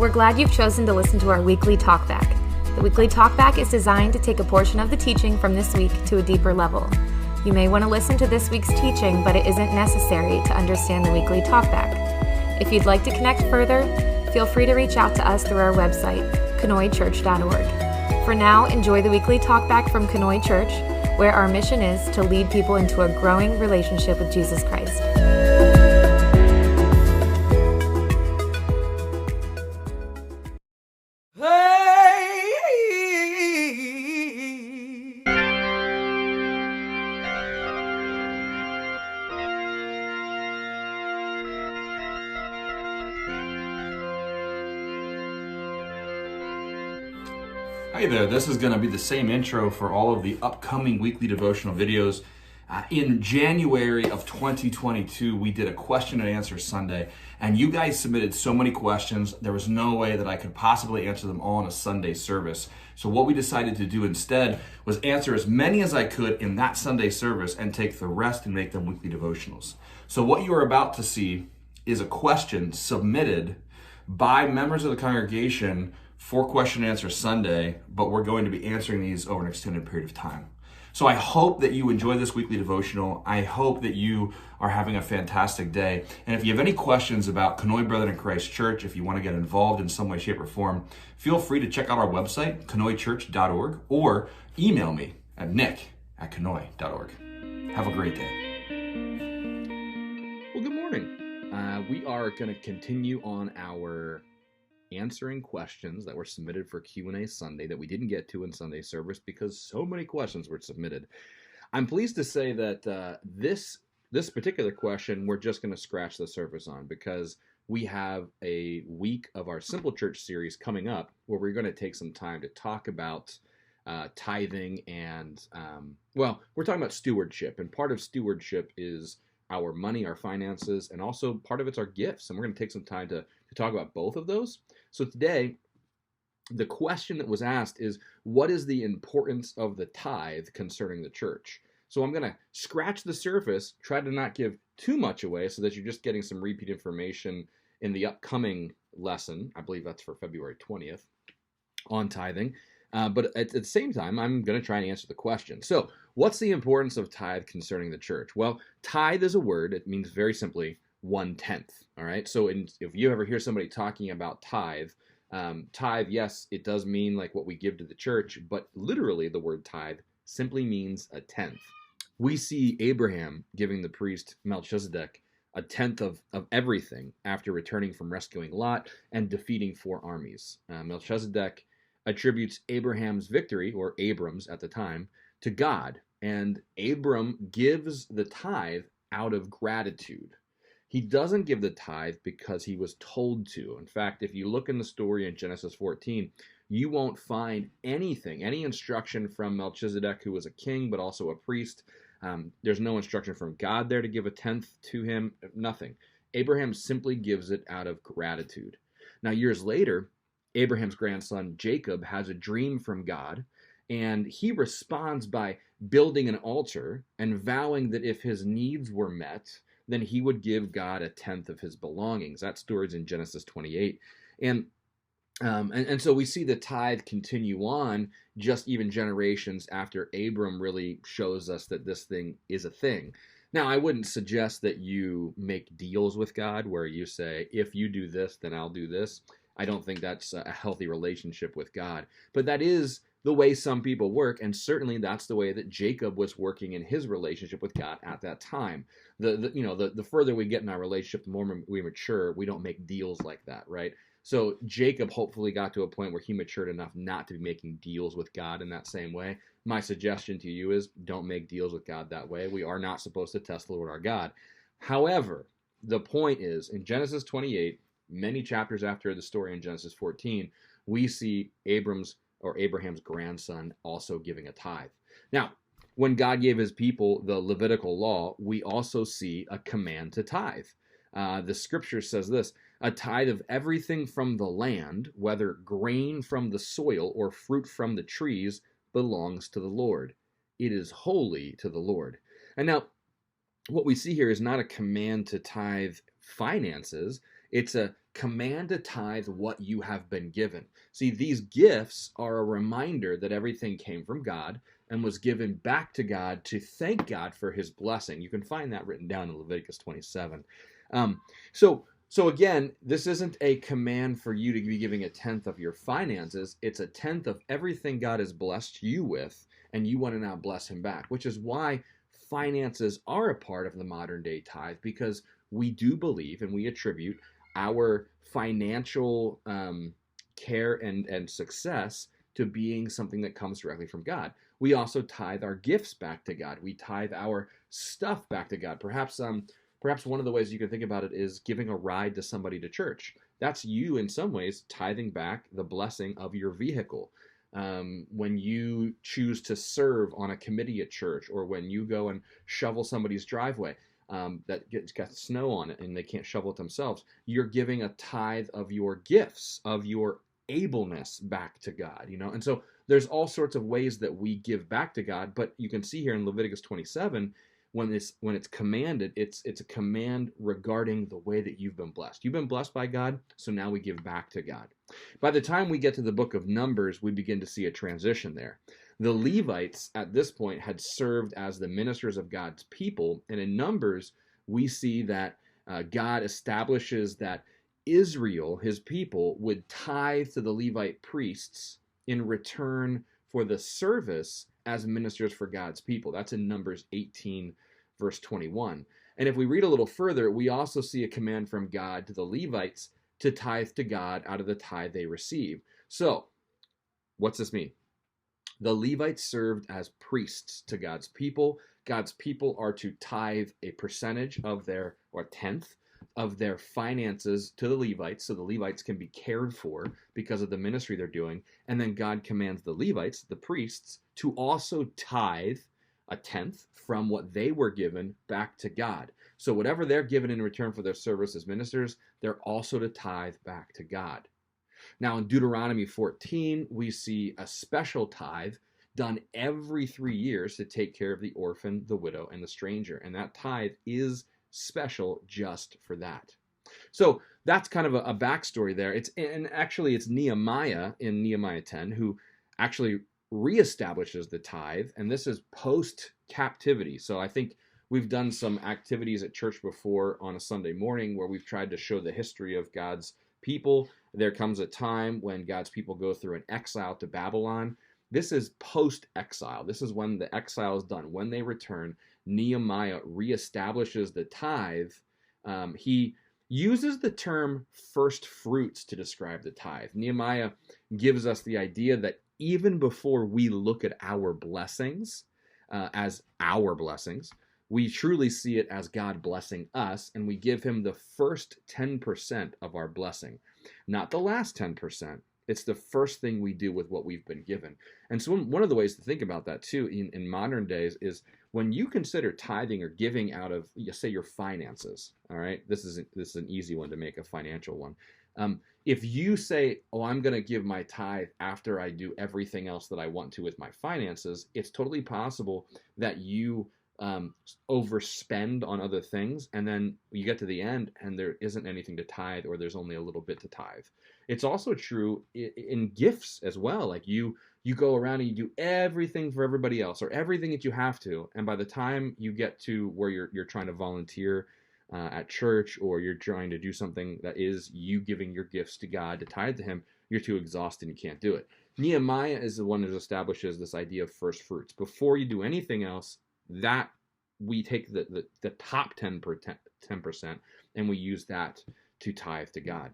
We're glad you've chosen to listen to our weekly talkback. The weekly talkback is designed to take a portion of the teaching from this week to a deeper level. You may want to listen to this week's teaching, but it isn't necessary to understand the weekly talkback. If you'd like to connect further, feel free to reach out to us through our website, kanoichurch.org. For now, enjoy the weekly talkback from Kanoi Church, where our mission is to lead people into a growing relationship with Jesus Christ. Hey there, this is going to be the same intro for all of the upcoming weekly devotional videos. In January of 2022, we did a question and answer Sunday, and you guys submitted so many questions, there was no way that I could possibly answer them all in a Sunday service. So what we decided to do instead was answer as many as I could in that Sunday service and take the rest and make them weekly devotionals. So what you are about to see is a question submitted by members of the congregation for question and answer Sunday, but we're going to be answering these over an extended period of time. So I hope that you enjoy this weekly devotional. I hope that you are having a fantastic day. And if you have any questions about Kanoi Brethren in Christ Church, if you want to get involved in some way, shape, or form, feel free to check out our website, kanoichurch.org, or email me at nick@kanoi.org. Have a great day. Well, good morning. We are going to continue on our answering questions that were submitted for Q&A Sunday that we didn't get to in Sunday service because so many questions were submitted. I'm pleased to say that this particular question we're just going to scratch the surface on because we have a week of our Simple Church series coming up where we're going to take some time to talk about tithing and, we're talking about stewardship, and part of stewardship is our money, our finances, and also part of it's our gifts, and we're going to take some time to talk about both of those. So today, the question that was asked is, what is the importance of the tithe concerning the church? So I'm going to scratch the surface, try to not give too much away so that you're just getting some repeat information in the upcoming lesson. I believe that's for February 20th on tithing. But at the same time, I'm going to try and answer the question. So what's the importance of tithe concerning the church? Well, tithe is a word. It means very simply 1/10. All right. So if you ever hear somebody talking about tithe, yes, it does mean like what we give to the church, but literally the word tithe simply means a tenth. We see Abraham giving the priest Melchizedek a tenth of everything after returning from rescuing Lot and defeating 4 armies. Melchizedek attributes Abraham's victory, or Abram's at the time, to God, and Abram gives the tithe out of gratitude. He doesn't give the tithe because he was told to. In fact, if you look in the story in Genesis 14, you won't find anything, any instruction from Melchizedek, who was a king but also a priest. There's no instruction from God there to give a tenth to him, nothing. Abraham simply gives it out of gratitude. Now, years later, Abraham's grandson Jacob has a dream from God, and he responds by building an altar and vowing that if his needs were met, then he would give God a tenth of his belongings. That story's in Genesis 28. And so we see the tithe continue on just even generations after Abram really shows us that this thing is a thing. Now, I wouldn't suggest that you make deals with God where you say, if you do this, then I'll do this. I don't think that's a healthy relationship with God. But that is the way some people work, and certainly that's the way that Jacob was working in his relationship with God at that time. The further we get in our relationship, the more we mature. We don't make deals like that, right? So Jacob hopefully got to a point where he matured enough not to be making deals with God in that same way. My suggestion to you is don't make deals with God that way. We are not supposed to test the Lord our God. However, the point is, in Genesis 28, many chapters after the story in Genesis 14, we see Abraham's grandson also giving a tithe. Now, when God gave his people the Levitical law, we also see a command to tithe. The scripture says this: a tithe of everything from the land, whether grain from the soil or fruit from the trees, belongs to the Lord. It is holy to the Lord. And now, what we see here is not a command to tithe finances. It's a command to tithe what you have been given. See, these gifts are a reminder that everything came from God and was given back to God to thank God for his blessing. You can find that written down in Leviticus 27. Um, so again, this isn't a command for you to be giving a tenth of your finances. It's a tenth of everything God has blessed you with, and you want to now bless him back, which is why finances are a part of the modern day tithe, because we do believe and we attribute our financial care and success to being something that comes directly from God. We also tithe our gifts back to God. We tithe our stuff back to God. Perhaps one of the ways you can think about it is giving a ride to somebody to church. That's you, in some ways, tithing back the blessing of your vehicle. When you choose to serve on a committee at church, or when you go and shovel somebody's driveway that got snow on it and they can't shovel it themselves, you're giving a tithe of your gifts, of your ableness back to God, And so there's all sorts of ways that we give back to God, but you can see here in Leviticus 27, when it's commanded, it's a command regarding the way that you've been blessed. You've been blessed by God, so now we give back to God. By the time we get to the book of Numbers, we begin to see a transition there. The Levites at this point had served as the ministers of God's people, and in Numbers, we see that God establishes that Israel, his people, would tithe to the Levite priests in return for the service as ministers for God's people. That's in Numbers 18, verse 21. And if we read a little further, we also see a command from God to the Levites to tithe to God out of the tithe they receive. So, what's this mean? The Levites served as priests to God's people. God's people are to tithe a percentage of their, or a tenth, of their finances to the Levites, so the Levites can be cared for because of the ministry they're doing. And then God commands the Levites, the priests, to also tithe a tenth from what they were given back to God. So whatever they're given in return for their service as ministers, they're also to tithe back to God. Now in Deuteronomy 14, we see a special tithe done every 3 years to take care of the orphan, the widow, and the stranger. And that tithe is special just for that. So that's kind of a backstory there. It's Nehemiah in Nehemiah 10 who actually reestablishes the tithe, and this is post-captivity. So I think we've done some activities at church before on a Sunday morning where we've tried to show the history of God's people. There comes a time when God's people go through an exile to Babylon. This is post-exile. This is when the exile is done. When they return, Nehemiah reestablishes the tithe. He uses the term first fruits to describe the tithe. Nehemiah gives us the idea that even before we look at our blessings as our blessings, we truly see it as God blessing us, and we give him the first 10% of our blessing, not the last 10%. It's the first thing we do with what we've been given. And so one of the ways to think about that too in modern days is when you consider tithing or giving out of, say, your finances, all right? This is an easy one to make, a financial one. If you say, oh, I'm going to give my tithe after I do everything else that I want to with my finances, it's totally possible that you overspend on other things, and then you get to the end and there isn't anything to tithe, or there's only a little bit to tithe. It's also true in gifts as well. Like you go around and you do everything for everybody else, or everything that you have to, and by the time you get to where you're trying to volunteer at church, or you're trying to do something that is you giving your gifts to God to tithe to him, you're too exhausted and you can't do it. Nehemiah is the one who establishes this idea of first fruits. Before you do anything else, that we take the top 10% and we use that to tithe to God.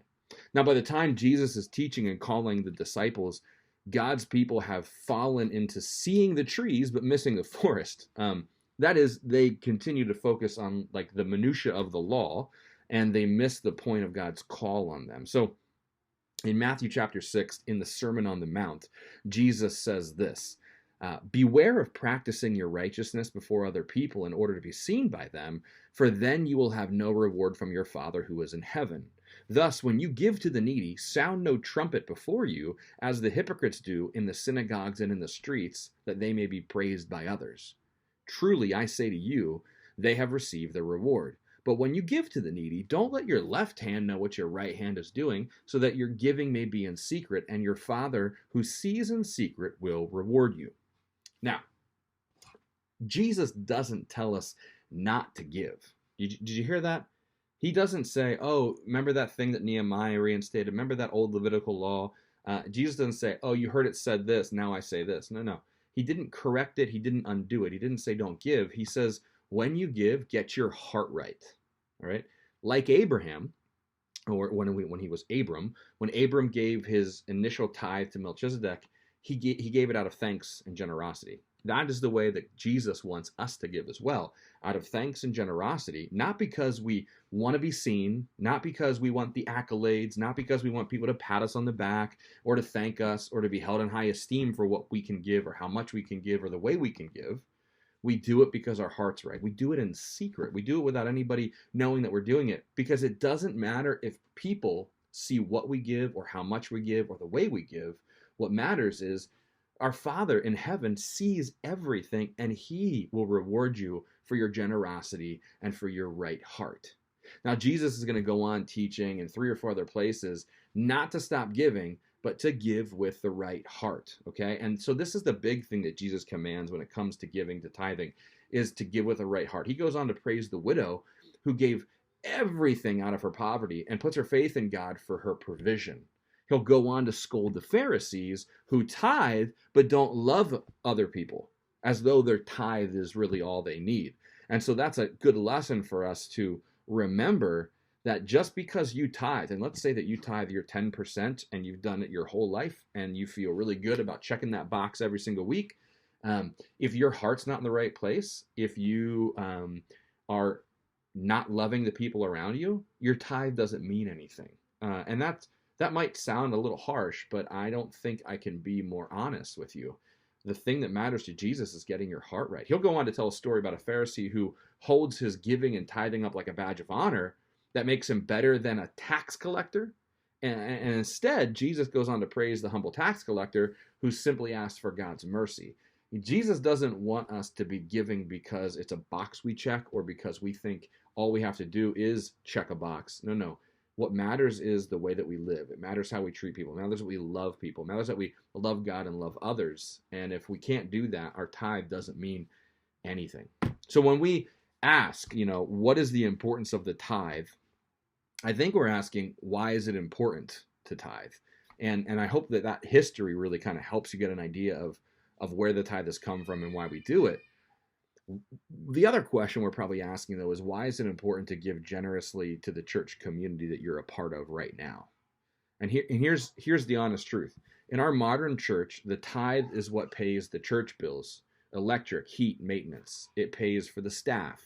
Now, by the time Jesus is teaching and calling the disciples, God's people have fallen into seeing the trees but missing the forest. That is, they continue to focus on like the minutia of the law, and they miss the point of God's call on them. So in Matthew chapter 6, in the Sermon on the Mount, Jesus says this, beware of practicing your righteousness before other people in order to be seen by them, for then you will have no reward from your Father who is in heaven. Thus, when you give to the needy, sound no trumpet before you, as the hypocrites do in the synagogues and in the streets, that they may be praised by others. Truly, I say to you, they have received their reward. But when you give to the needy, don't let your left hand know what your right hand is doing, so that your giving may be in secret, and your Father who sees in secret will reward you. Now, Jesus doesn't tell us not to give. Did you hear that? He doesn't say, oh, remember that thing that Nehemiah reinstated? Remember that old Levitical law? Jesus doesn't say, oh, you heard it said this, now I say this. No. He didn't correct it. He didn't undo it. He didn't say don't give. He says, when you give, get your heart right. All right? Like Abraham, or when he was Abram, when Abram gave his initial tithe to Melchizedek, he gave it out of thanks and generosity. That is the way that Jesus wants us to give as well, out of thanks and generosity, not because we want to be seen, not because we want the accolades, not because we want people to pat us on the back or to thank us or to be held in high esteem for what we can give or how much we can give or the way we can give. We do it because our heart's right. We do it in secret. We do it without anybody knowing that we're doing it, because it doesn't matter if people see what we give or how much we give or the way we give. What matters is our Father in heaven sees everything, and He will reward you for your generosity and for your right heart. Now, Jesus is going to go on teaching in 3 or 4 other places not to stop giving, but to give with the right heart, okay? And so this is the big thing that Jesus commands when it comes to giving, to tithing, is to give with a right heart. He goes on to praise the widow who gave everything out of her poverty and puts her faith in God for her provision. He'll go on to scold the Pharisees who tithe but don't love other people, as though their tithe is really all they need. And so that's a good lesson for us to remember, that just because you tithe, and let's say that you tithe your 10% and you've done it your whole life and you feel really good about checking that box every single week, if your heart's not in the right place, if you are not loving the people around you, your tithe doesn't mean anything. And that might sound a little harsh, but I don't think I can be more honest with you. The thing that matters to Jesus is getting your heart right. He'll go on to tell a story about a Pharisee who holds his giving and tithing up like a badge of honor that makes him better than a tax collector. And instead, Jesus goes on to praise the humble tax collector who simply asks for God's mercy. Jesus doesn't want us to be giving because it's a box we check or because we think all we have to do is check a box. No. What matters is the way that we live. It matters how we treat people. It matters that we love people. It matters that we love God and love others. And if we can't do that, our tithe doesn't mean anything. So when we ask, what is the importance of the tithe? I think we're asking, why is it important to tithe? And I hope that history really kind of helps you get an idea of where the tithe has come from and why we do it. The other question we're probably asking, though, is why is it important to give generously to the church community that you're a part of right now? And here's the honest truth. In our modern church, the tithe is what pays the church bills, electric, heat, maintenance. It pays for the staff.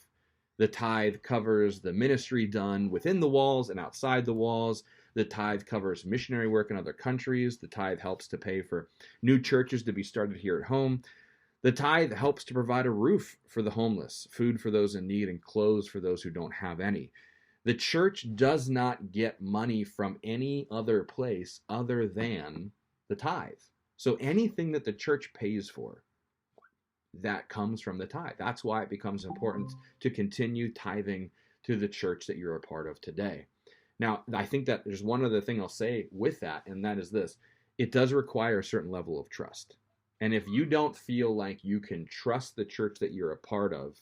The tithe covers the ministry done within the walls and outside the walls. The tithe covers missionary work in other countries. The tithe helps to pay for new churches to be started here at home. The tithe helps to provide a roof for the homeless, food for those in need, and clothes for those who don't have any. The church does not get money from any other place other than the tithe. So anything that the church pays for, that comes from the tithe. That's why it becomes important to continue tithing to the church that you're a part of today. Now, I think that there's one other thing I'll say with that, and that is this. It does require a certain level of trust. And if you don't feel like you can trust the church that you're a part of,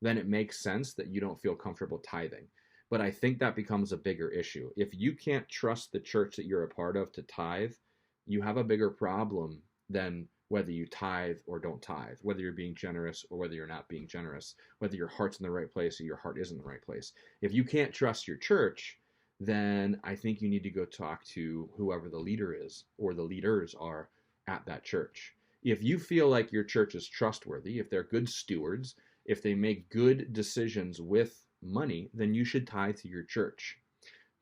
then it makes sense that you don't feel comfortable tithing. But I think that becomes a bigger issue. If you can't trust the church that you're a part of to tithe, you have a bigger problem than whether you tithe or don't tithe, whether you're being generous or whether you're not being generous, whether your heart's in the right place or your heart isn't in the right place. If you can't trust your church, then I think you need to go talk to whoever the leader is or the leaders are at that church. If you feel like your church is trustworthy, if they're good stewards, if they make good decisions with money, then you should tithe to your church.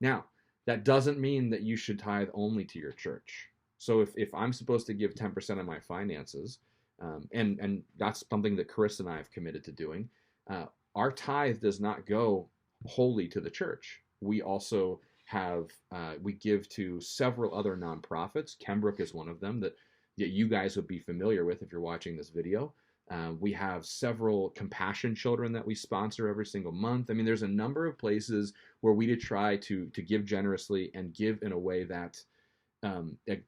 Now, that doesn't mean that you should tithe only to your church. So if I'm supposed to give 10% of my finances, and that's something that Chris and I have committed to doing, our tithe does not go wholly to the church. We also have, we give to several other nonprofits. Kenbrook is one of them that you guys would be familiar with if you're watching this video. We have several compassion children that we sponsor every single month. I mean, there's a number of places where we try to give generously and give in a way that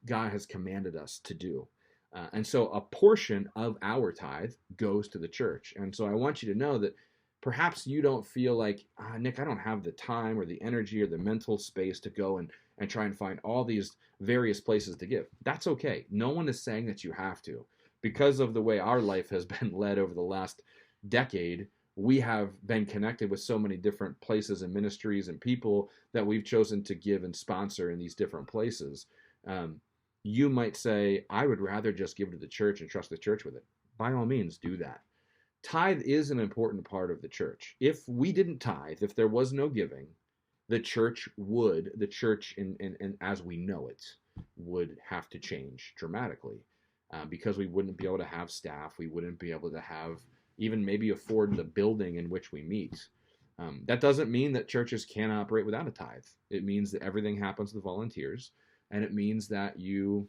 God has commanded us to do. And so a portion of our tithe goes to the church. And so I want you to know that perhaps you don't feel like, Nick, I don't have the time or the energy or the mental space to go and try and find all these various places to give. That's okay. No one is saying that you have to. Because of the way our life has been led over the last decade, we have been connected with so many different places and ministries and people that we've chosen to give and sponsor in these different places. You might say, I would rather just give to the church and trust the church with it. By all means, do that. Tithe is an important part of the church. If we didn't tithe, if there was no giving, the church in as we know it would have to change dramatically, because we wouldn't be able to have staff. We wouldn't be able to have even maybe afford the building in which we meet. That doesn't mean that churches can't operate without a tithe. It means that everything happens with volunteers, and it means that you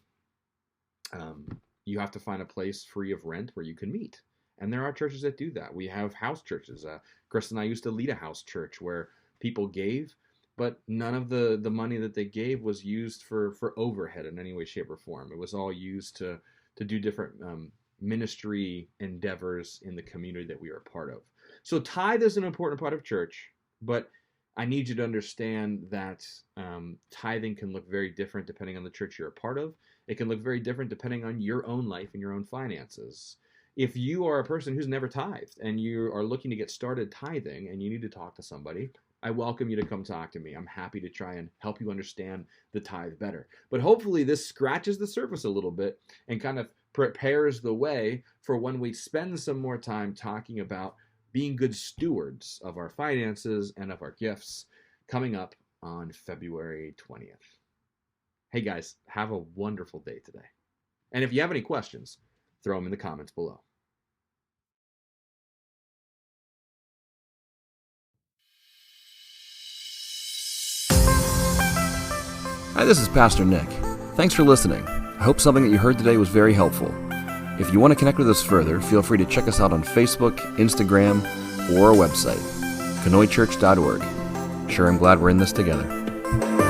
have to find a place free of rent where you can meet. And there are churches that do that. We have house churches. Chris and I used to lead a house church where people gave, but none of the money that they gave was used for overhead in any way, shape, or form. It was all used to do different ministry endeavors in the community that we are a part of. So tithe is an important part of church, but I need you to understand that tithing can look very different depending on the church you're a part of. It can look very different depending on your own life and your own finances. If you are a person who's never tithed and you are looking to get started tithing and you need to talk to somebody, I welcome you to come talk to me. I'm happy to try and help you understand the tithe better. But hopefully this scratches the surface a little bit and kind of prepares the way for when we spend some more time talking about being good stewards of our finances and of our gifts coming up on February 20th. Hey guys, have a wonderful day today. And if you have any questions, throw them in the comments below. Hi, this is Pastor Nick. Thanks for listening. I hope something that you heard today was very helpful. If you want to connect with us further, feel free to check us out on Facebook, Instagram, or our website, kanoichurch.org. Sure, I'm glad we're in this together.